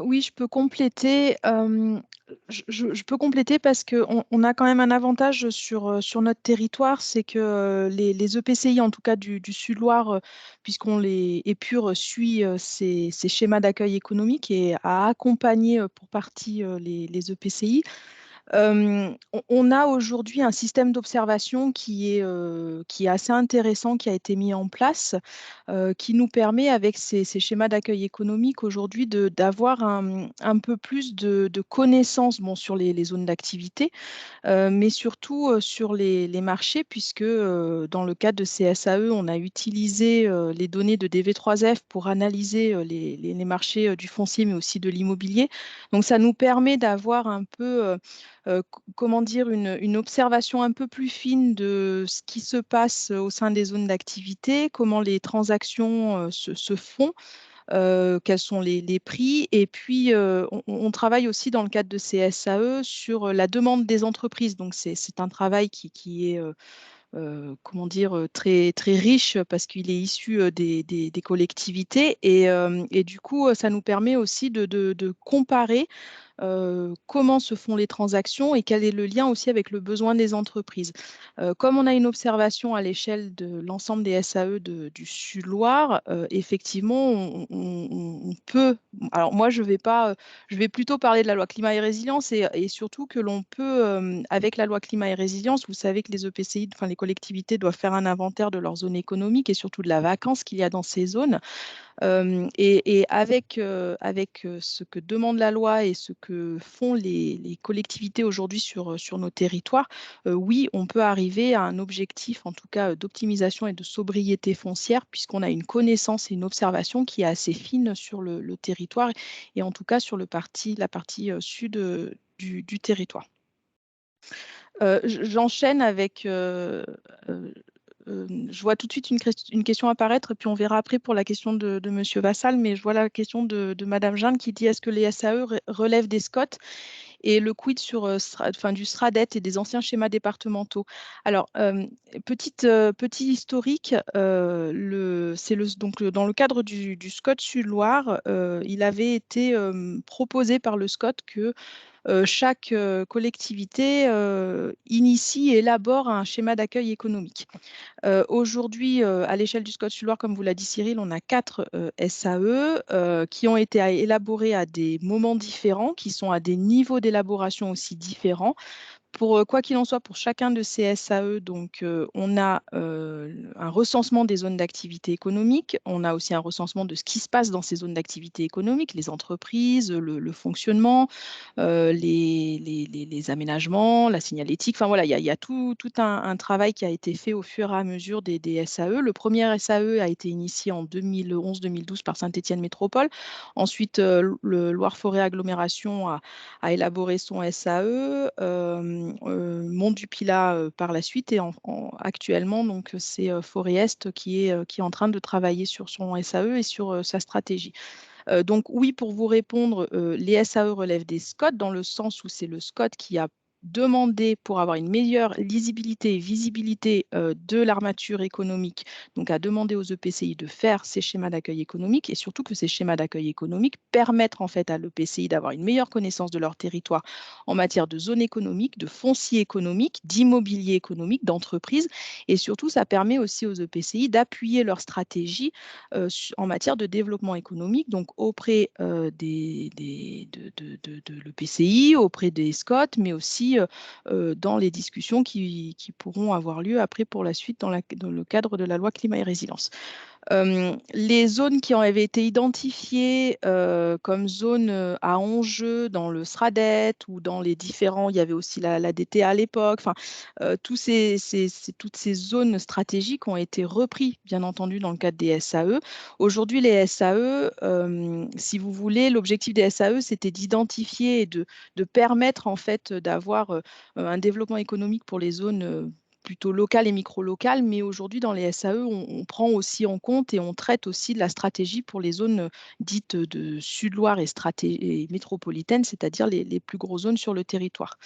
Oui, je peux compléter, je peux compléter parce qu'on a quand même un avantage sur notre territoire, c'est que, les EPCI, en tout cas du Sud-Loire, puisqu'on les Épure suit, ces schémas d'accueil économique et a accompagné, pour partie, les EPCI. On a aujourd'hui un système d'observation qui est assez intéressant, qui a été mis en place, qui nous permet, avec ces schémas d'accueil économique aujourd'hui, d'avoir un peu plus de connaissances, bon, sur les zones d'activité, mais surtout sur les marchés, puisque dans le cadre de CSAE, on a utilisé les données de DV3F pour analyser les marchés du foncier, mais aussi de l'immobilier. Donc ça nous permet d'avoir un peu, comment dire, une observation un peu plus fine de ce qui se passe au sein des zones d'activité, comment les transactions se font, quels sont les prix. Et puis, on travaille aussi dans le cadre de CSAE sur la demande des entreprises. Donc, c'est un travail qui est, comment dire, très, très riche parce qu'il est issu des collectivités. Et du coup, ça nous permet aussi de comparer comment se font les transactions et quel est le lien aussi avec le besoin des entreprises. Comme on a une observation à l'échelle de l'ensemble des SAE du Sud-Loire, effectivement, on peut. Alors moi, je vais pas, je vais plutôt parler de la loi climat et résilience et surtout que l'on peut, avec la loi climat et résilience, vous savez que les EPCI, enfin les collectivités doivent faire un inventaire de leurs zones économiques et surtout de la vacance qu'il y a dans ces zones. Et avec ce que demande la loi et ce que font les collectivités aujourd'hui sur nos territoires, oui, on peut arriver à un objectif, en tout cas, d'optimisation et de sobriété foncière, puisqu'on a une connaissance et une observation qui est assez fine sur le territoire et en tout cas sur la partie sud du territoire. J'enchaîne avec, je vois tout de suite une question apparaître, puis on verra après pour la question de Monsieur Vassal, mais je vois la question de Madame Jeanne qui dit: «Est-ce que les SAE relèvent des SCOT et le quid sur, enfin, du SRADET et des anciens schémas départementaux?» Alors, petit historique, donc, dans le cadre du SCOT Sud-Loire, il avait été, proposé par le SCOT que chaque collectivité initie et élabore un schéma d'accueil économique. Aujourd'hui, à l'échelle du Scott Sud-Loire, comme vous l'a dit Cyril, on a 4 SAE qui ont été élaborés à des moments différents, qui sont à des niveaux d'élaboration aussi différents. Pour, quoi qu'il en soit, pour chacun de ces SAE, donc, on a un recensement des zones d'activité économique. On a aussi un recensement de ce qui se passe dans ces zones d'activité économique, les entreprises, le fonctionnement, les aménagements, la signalétique. Enfin voilà, il y a tout un travail qui a été fait au fur et à mesure des SAE. Le premier SAE a été initié en 2011-2012 par Saint-Étienne Métropole. Ensuite, le Loire-Forêt Agglomération a élaboré son SAE, Mont du Pilat par la suite et actuellement, donc, c'est Forêt Est qui est en train de travailler sur son SAE et sur sa stratégie. Donc oui, pour vous répondre, les SAE relèvent des SCOT dans le sens où c'est le SCOT qui a demander pour avoir une meilleure lisibilité et visibilité de l'armature économique, donc à demander aux EPCI de faire ces schémas d'accueil économique et surtout que ces schémas d'accueil économique permettent en fait à l'EPCI d'avoir une meilleure connaissance de leur territoire en matière de zone économique, de foncier économique, d'immobilier économique, d'entreprise et surtout ça permet aussi aux EPCI d'appuyer leur stratégie en matière de développement économique, donc auprès de l'EPCI, auprès des SCOT, mais aussi dans les discussions qui pourront avoir lieu après pour la suite dans le cadre de la loi climat et résilience. Les zones qui avaient été identifiées comme zones à enjeu dans le SRADET ou dans les différents, il y avait aussi la DTA à l'époque, enfin, toutes ces zones stratégiques ont été reprises, bien entendu, dans le cadre des SAE. Aujourd'hui, les SAE, si vous voulez, l'objectif des SAE, c'était d'identifier et de permettre en fait d'avoir un développement économique pour les zones plutôt locales et micro-locales, mais aujourd'hui dans les SAE, on prend aussi en compte et on traite aussi de la stratégie pour les zones dites de Sud-Loire et métropolitaine, c'est-à-dire les plus grosses zones sur le territoire.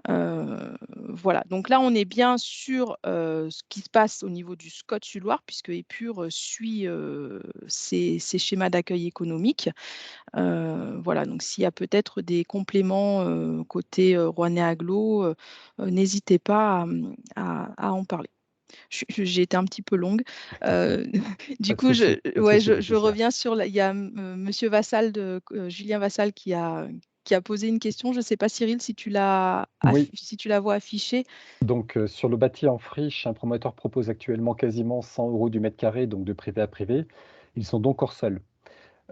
Voilà, donc là, on est bien sur ce qui se passe au niveau du SCOT Sud-Loire, puisque Épure suit ces schémas d'accueil économique. Voilà, donc s'il y a peut-être des compléments côté Rouennais Agglo, n'hésitez pas à en parler. J'ai été un petit peu longue. Du
Pas de
coup,
souci, pas de
ouais,
souci,
je
Laetitia.
reviens sur il y a Monsieur Vassal Julien Vassal qui a posé une question. Je ne sais pas, Cyril,
Oui,
si tu la vois affichée.
donc sur le bâti en friche, un promoteur propose actuellement quasiment 100 € du mètre carré, donc de privé à privé. Ils sont donc hors sol.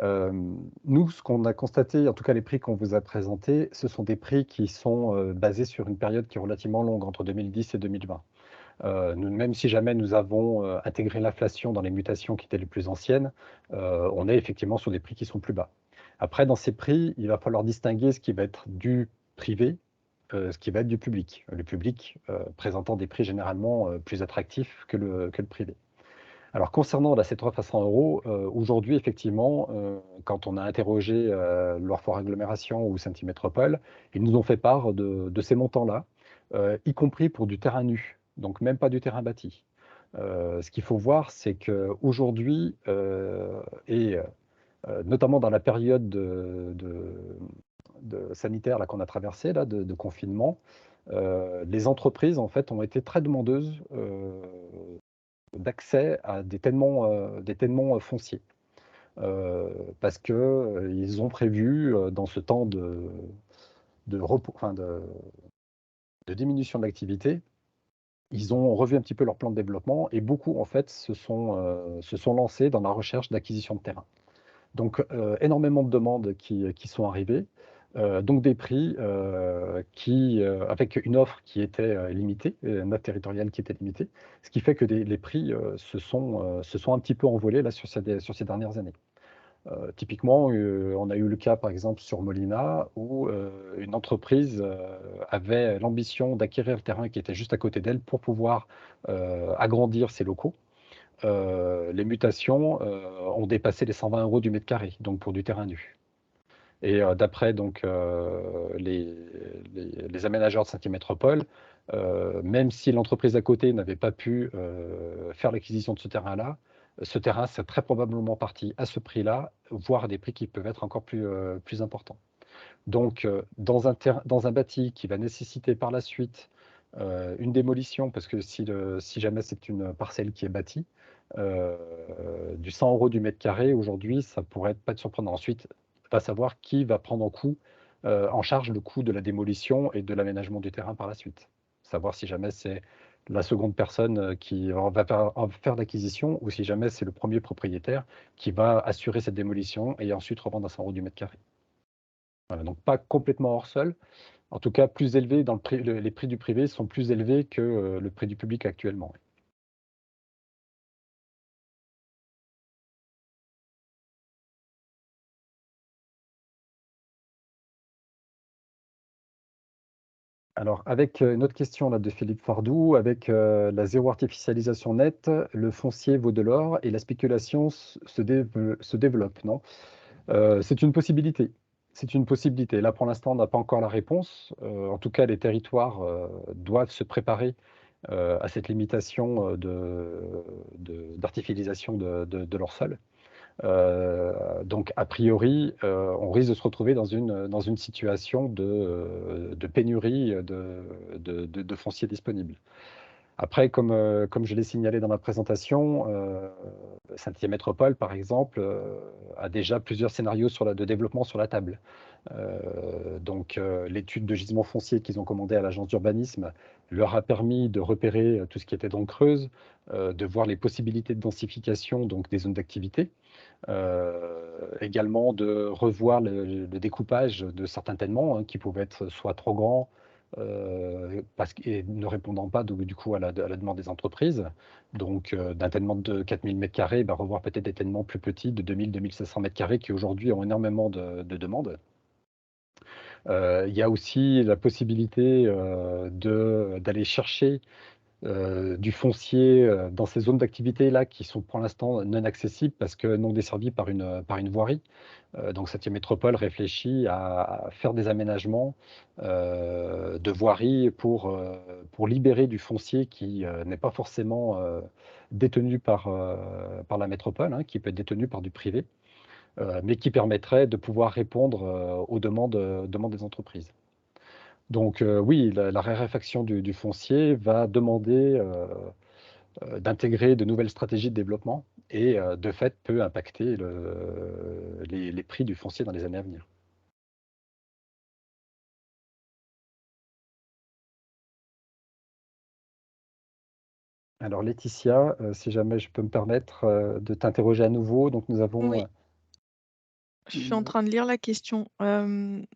Nous, ce qu'on a constaté, en tout cas les prix qu'on vous a présentés, ce sont des prix qui sont basés sur une période qui est relativement longue, entre 2010 et 2020. Même si jamais nous avons intégré l'inflation dans les mutations qui étaient les plus anciennes, on est effectivement sur des prix qui sont plus bas. Après, dans ces prix, il va falloir distinguer ce qui va être du privé, ce qui va être du public. Le public présentant des prix généralement plus attractifs que le privé. Alors concernant la C3 à 100 €, aujourd'hui effectivement, quand on a interrogé Loire-Fort Agglomération ou Saint-Hyacinthe, ils nous ont fait part de ces montants-là, y compris pour du terrain nu, donc même pas du terrain bâti. Ce qu'il faut voir, c'est qu'aujourd'hui, et notamment dans la période de sanitaire là, qu'on a traversée, là, de confinement, les entreprises en fait ont été très demandeuses d'accès à des ténements fonciers. Parce que ils ont prévu, dans ce temps de repos, enfin de diminution de l'activité, ils ont revu un petit peu leur plan de développement et beaucoup, en fait, se sont lancés dans la recherche d'acquisition de terrain. Donc, énormément de demandes qui sont arrivées, donc des prix, avec une offre qui était, limitée, une offre territoriale qui était limitée, ce qui fait que les prix, se sont un petit peu envolés là sur ces dernières années. Typiquement, on a eu le cas par exemple sur Molina où, une entreprise, avait l'ambition d'acquérir le terrain qui était juste à côté d'elle pour pouvoir, agrandir ses locaux. Les mutations, ont dépassé les 120 € du mètre carré, donc pour du terrain nu. Et d'après donc les aménageurs de Saint-Hyacinthe, même si l'entreprise à côté n'avait pas pu faire l'acquisition de ce terrain serait très probablement parti à ce prix-là, voire à des prix qui peuvent être encore plus importants. Donc dans un bâti qui va nécessiter par la suite une démolition, parce que si jamais c'est une parcelle qui est bâtie, heu, du 100 € du mètre carré aujourd'hui, ça pourrait pas être surprenant. Ensuite, va savoir qui va prendre en charge le coût de la démolition et de l'aménagement du terrain par la suite. Savoir si jamais c'est la seconde personne, qui va faire l'acquisition ou si jamais c'est le premier propriétaire qui va assurer cette démolition et ensuite revendre à 100 € du mètre carré. Voilà, donc pas complètement hors sol, en tout cas plus élevé dans les prix du privé sont plus élevés que, le prix du public actuellement, oui. Alors avec, une autre question là de Philippe Fardou, avec, la zéro artificialisation nette, le foncier vaut de l'or et la spéculation se développe, non? C'est une possibilité. C'est une possibilité. Là, pour l'instant, on n'a pas encore la réponse. En tout cas, les territoires doivent se préparer à cette limitation d'artificialisation de leur sol. Donc, a priori, on risque de se retrouver dans une situation de pénurie de foncier disponible. Après, comme je l'ai signalé dans ma présentation, Saint-Étienne Métropole, par exemple, a déjà plusieurs scénarios de développement sur la table. Donc, l'étude de gisement foncier qu'ils ont commandée à l'agence d'urbanisme leur a permis de repérer tout ce qui était dans Creuse, de voir les possibilités de densification donc des zones d'activité, également de revoir le découpage de certains tènements qui pouvaient être soit trop grands, et ne répondant pas du coup à la demande des entreprises. Donc, d'un tènement de 4000 m², revoir peut-être des tènements plus petits de 2000-2500 m² qui aujourd'hui ont énormément de demandes. Il y a aussi la possibilité d'aller chercher du foncier dans ces zones d'activité-là qui sont pour l'instant non accessibles parce que non desservies par une voirie. Donc Septième Métropole réfléchit à faire des aménagements de voirie pour libérer du foncier qui n'est pas forcément détenu par la métropole, qui peut être détenu par du privé, mais qui permettrait de pouvoir répondre aux demandes des entreprises. Donc oui, la raréfaction du foncier va demander d'intégrer de nouvelles stratégies de développement et de fait peut impacter les prix du foncier dans les années à venir. Alors Laetitia, si jamais je peux me permettre de t'interroger à nouveau, donc nous avons
Oui, je suis en train de lire la question.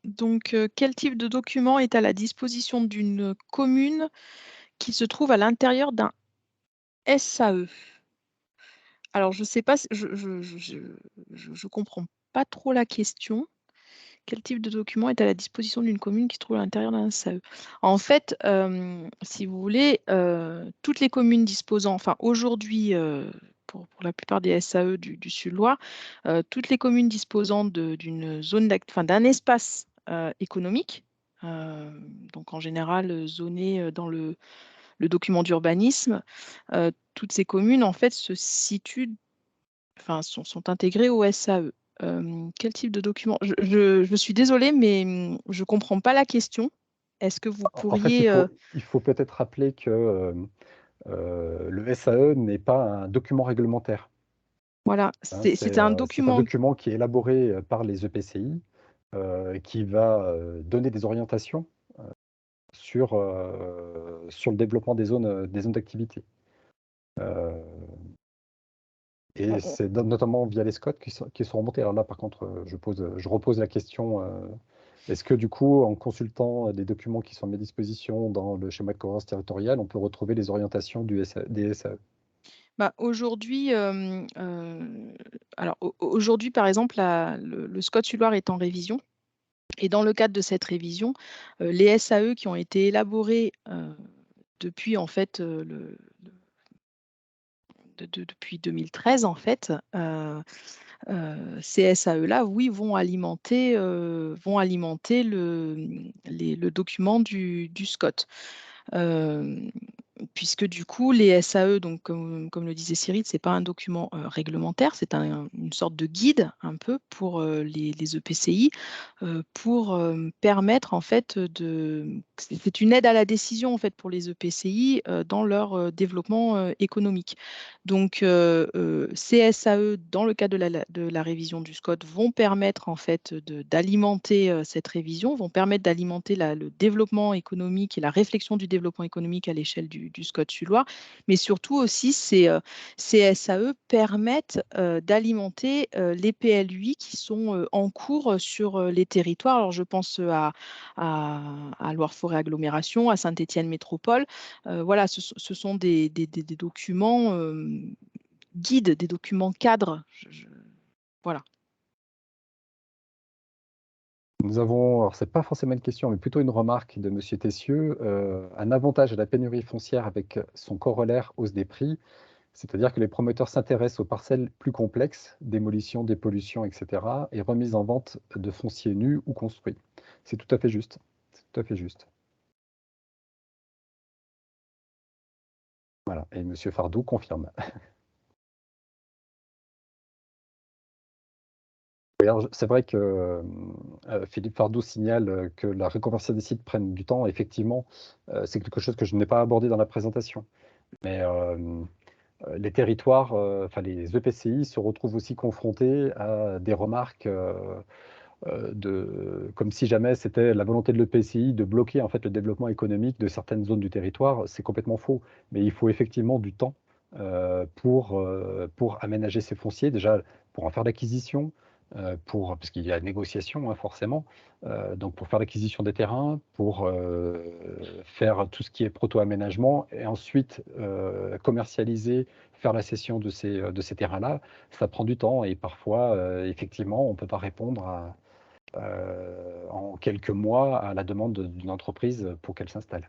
Donc, quel type de document est à la disposition d'une commune qui se trouve à l'intérieur d'un SAE? Alors je sais pas, je comprends pas trop la question. Quel type de document est à la disposition d'une commune qui se trouve à l'intérieur d'un SAE? En fait, si vous voulez, toutes les communes disposant enfin aujourd'hui, pour la plupart des SAE du Sud-Loire, toutes les communes disposant d'une zone enfin d'un espace, économique, donc en général, zoné, dans le document d'urbanisme, toutes ces communes en fait se situent enfin, sont intégrés au SAE. Quel type de document? Je suis désolée, mais je ne comprends pas la question. Est-ce que vous
en fait, il
pourriez,
faut il faut peut-être rappeler que, le SAE n'est pas un document réglementaire,
voilà,
hein.
c'est un
C'est un
document
document qui est élaboré, par les EPCI, qui va, donner des orientations sur le développement des zones d'activité. Heu
on
Et
on
c'est notamment via les SCOT qui sont remontés. Alors là, par contre, je repose la question, est-ce que du coup, en consultant des documents qui sont mis à disposition dans le schéma de cohérence territoriale, on peut retrouver les orientations des SAE?
bah, aujourd'hui, alors aujourd'hui, par exemple, le SCOT Sud-Loire est en révision et dans le cadre de cette révision, les SAE qui ont été élaborés, depuis en fait, depuis 2013 en fait, ces SAE-là, oui, vont alimenter le document du SCOT. Hem, Puisque du coup, les SAE, donc comme le disait Cyril, c'est pas un document, réglementaire, c'est une sorte de guide un peu pour, les EPCI, pour, permettre en fait c'est une aide à la décision en fait pour les EPCI, dans leur, développement, économique. Donc, ces SAE dans le cadre de la révision du SCOT vont permettre en fait d'alimenter, cette révision, vont permettre d'alimenter le développement économique et la réflexion du développement économique à l'échelle du SCOT Sud-Loire. Mais surtout aussi ces SAE permettent, d'alimenter, les PLUI qui sont, en cours, sur, les territoires. Alors je pense, à Loire-Forêt Agglomération, à Saint-Étienne Métropole. Voilà, ce sont des documents, guides, des documents cadres. Voilà.
Nous avons, alors c'est pas forcément une question, mais plutôt une remarque de monsieur Tessieux, un avantage à la pénurie foncière avec son corollaire hausse des prix, C'est-à-dire que les promoteurs s'intéressent aux parcelles plus complexes, démolition, dépollution, etc., et remise en vente de foncier nu ou construit. C'est tout à fait juste. C'est tout à fait juste. Voilà. Et Monsieur Fardou confirme. Oui, alors, c'est vrai que Philippe Fardou signale que la reconversion des sites prenne du temps. Effectivement, c'est quelque chose que je n'ai pas abordé dans la présentation. Mais les territoires, enfin les EPCI se retrouvent aussi confrontés à des remarques comme si jamais c'était la volonté de l'EPCI de bloquer en fait le développement économique de certaines zones du territoire. C'est complètement faux. Mais il faut effectivement du temps pour aménager ces fonciers, déjà pour en faire l'acquisition, parce qu'il y a négociation forcément, donc pour faire l'acquisition des terrains, pour faire tout ce qui est proto-aménagement et ensuite commercialiser, faire la cession de ces terrains-là. Ça prend du temps et parfois, effectivement, on ne peut pas répondre en quelques mois à la demande d'une entreprise pour qu'elle s'installe.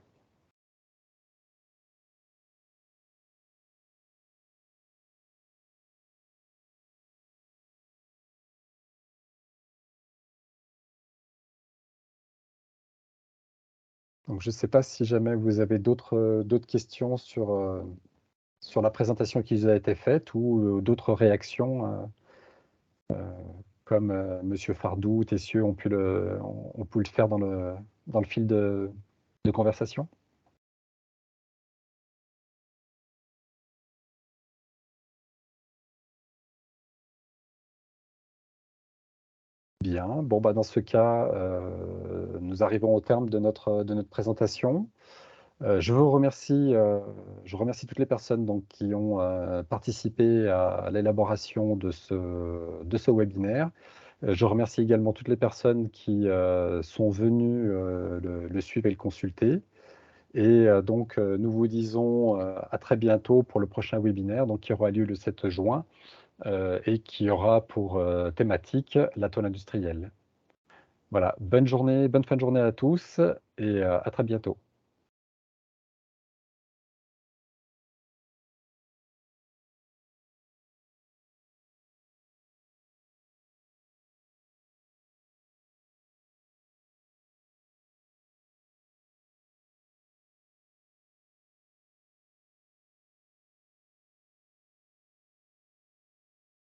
Donc je ne sais pas si jamais vous avez d'autres questions sur la présentation qui vous a été faite ou d'autres réactions, comme Monsieur Fardou, Tessieux ont pu le faire dans le fil de conversation. Bien, bon, bah, dans ce cas, nous arrivons au terme de notre présentation. Je remercie toutes les personnes donc, qui ont participé à l'élaboration de ce webinaire. Je remercie également toutes les personnes qui sont venues le suivre et le consulter. Et donc, nous vous disons à très bientôt pour le prochain webinaire, donc, qui aura lieu le 7 juin et qui aura pour thématique la tôle industrielle. Voilà, bonne journée, bonne fin de journée à tous et à très bientôt.